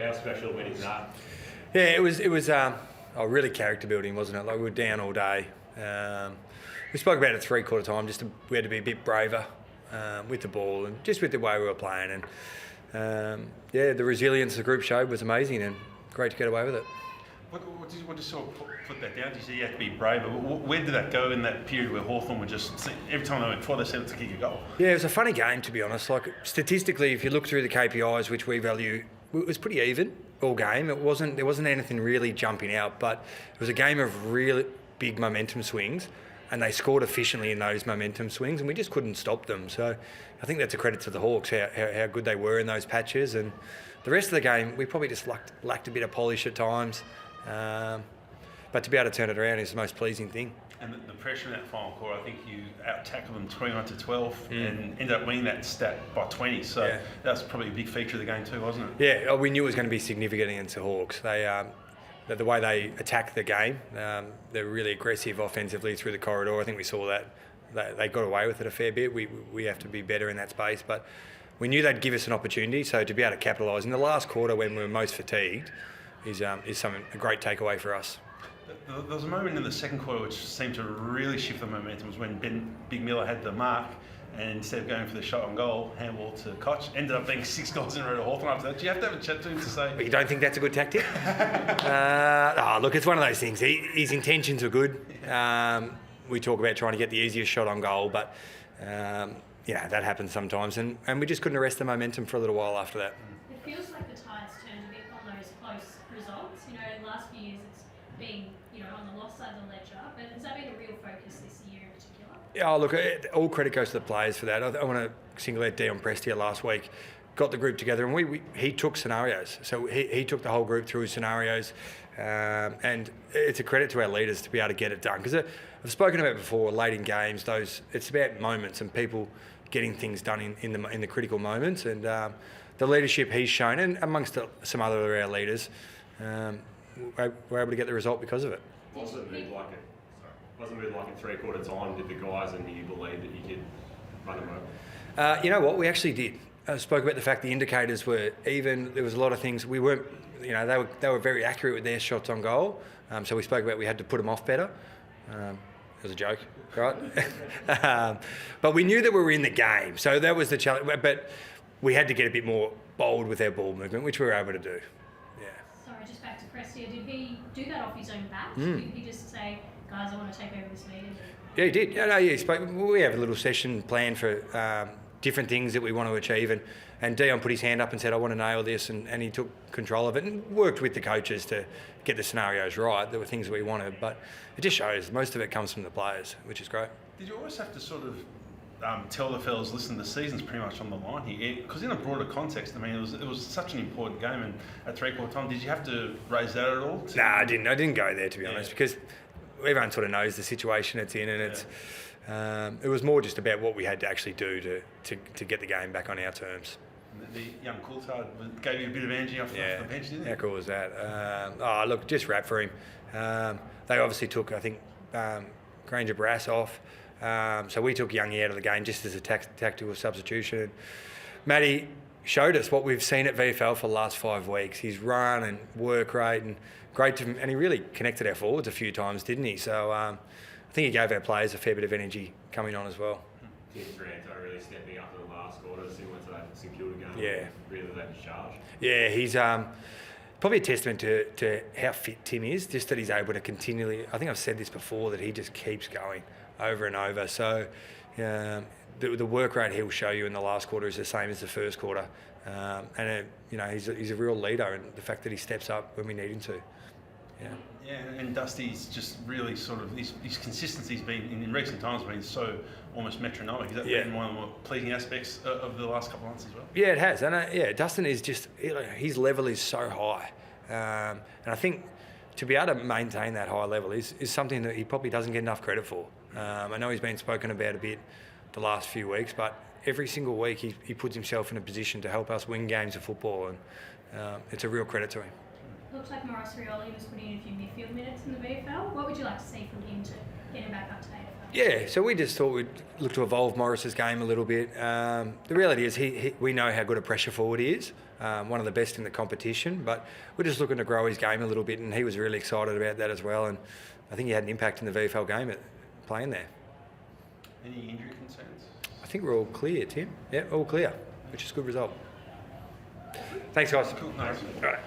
How special winning that? Yeah, it was really character building, wasn't it? Like, we were down all day. We spoke about it 3/4 time. We had to be a bit braver with the ball and just with the way we were playing. And the resilience the group showed was amazing and great to get away with it. What did you sort of put that down? You said you had to be braver. Where did that go in that period where Hawthorn were just, every time they went forward, they said to kick a goal? Yeah, it was a funny game, to be honest. Like, statistically, if you look through the KPIs, which we value, it was pretty even all game. There wasn't anything really jumping out, but it was a game of really big momentum swings, and they scored efficiently in those momentum swings, and we just couldn't stop them. So I think that's a credit to the Hawks, how good they were in those patches. And the rest of the game, we probably just lacked a bit of polish at times. But to be able to turn it around is the most pleasing thing. And the pressure in that final quarter, I think you out-tackled them 29-12 and ended up winning that stat by 20. So that was probably a big feature of the game too, wasn't it? Yeah, we knew it was going to be significant against the Hawks. The way they attacked the game, they're really aggressive offensively through the corridor. I think we saw that. They got away with it a fair bit. We have to be better in that space. But we knew they'd give us an opportunity, so to be able to capitalise in the last quarter when we were most fatigued is a great takeaway for us. There was a moment in the second quarter which seemed to really shift the momentum. It was when Big Miller had the mark, and instead of going for the shot on goal, handball to Koch, ended up being 6 goals in a row to Hawthorn after that. Do you have to have a chat to him to say... But you don't think that's a good tactic? Look, it's one of those things. His intentions are good. We talk about trying to get the easiest shot on goal, but that happens sometimes, and we just couldn't arrest the momentum for a little while after that. It feels like the tide's turned a bit on those close results. In the last few years it's been, on the loss side of the ledger, but has that been a real focus this year in particular? Yeah, look, all credit goes to the players for that. I want to single out Dion Prestia last week. Got the group together, and he took scenarios. So he took the whole group through scenarios, and it's a credit to our leaders to be able to get it done. Because I've spoken about before, late in games, it's about moments and people getting things done in the critical moments. And the leadership he's shown, and amongst some other of our leaders, we're able to get the result because of it. Wasn't it like in 3/4 time? Did the guys and you believe that you could run them over? You know what? We actually did. I spoke about the fact the indicators were even. There was a lot of things we weren't. They were very accurate with their shots on goal. So we spoke about we had to put them off better. It was a joke, right? But we knew that we were in the game, so that was the challenge. But we had to get a bit more bold with our ball movement, which we were able to do. Sorry, just back to Prestia. Did he do that off his own bat? Did he just say, guys, I want to take over this meeting? Yeah, he did. He spoke. We have a little session planned for different things that we want to achieve, and Dion put his hand up and said, I want to nail this, and he took control of it and worked with the coaches to get the scenarios right. There were things that we wanted, but it just shows most of it comes from the players, which is great. Did you always have to sort of tell the fellas, listen, the season's pretty much on the line here? Because in a broader context, I mean, it was such an important game, and at 3/4 time, did you have to raise that at all? No, I didn't. I didn't go there, to be honest, because everyone sort of knows the situation it's in, and it's. It was more just about what we had to actually do to get the game back on our terms. The young Coulthard gave you a bit of energy off the bench, didn't he? How cool was that? Look, just rap for him. They obviously took, I think, Granger Brass off. So we took Youngie out of the game just as a tactical substitution. And Matty showed us what we've seen at VFL for the last 5 weeks. His run and work rate and and he really connected our forwards a few times, didn't he? So I think he gave our players a fair bit of energy coming on as well. Taranto really stepping up in the last quarter, similar to that St Kilda game. Yeah. Really led to charge. Yeah, he's probably a testament to how fit Tim is, just that he's able to continually, I think I've said this before, that he just keeps going over and over. So the work rate he'll show you in the last quarter is the same as the first quarter. He's a real leader, and the fact that he steps up when we need him to. Yeah, and Dusty's just really sort of, his consistency's been, in recent times, been so almost metronomic. Has that been one of the more pleasing aspects of the last couple of months as well? Yeah, it has. And Dustin is just, his level is so high. And I think to be able to maintain that high level is something that he probably doesn't get enough credit for. I know he's been spoken about a bit the last few weeks, but every single week he puts himself in a position to help us win games of football, and it's a real credit to him. Looks like Morris Rioli was putting in a few midfield minutes in the VFL. What would you like to see from him to get him back up to AFL? Yeah, so we just thought we'd look to evolve Morris's game a little bit. The reality is we know how good a pressure forward he is, one of the best in the competition, but we're just looking to grow his game a little bit, and he was really excited about that as well, and I think he had an impact in the VFL game playing there. Any injury concerns? I think we're all clear, Tim. Yeah, all clear, which is a good result. Thanks, guys. Cool. Nice. All right.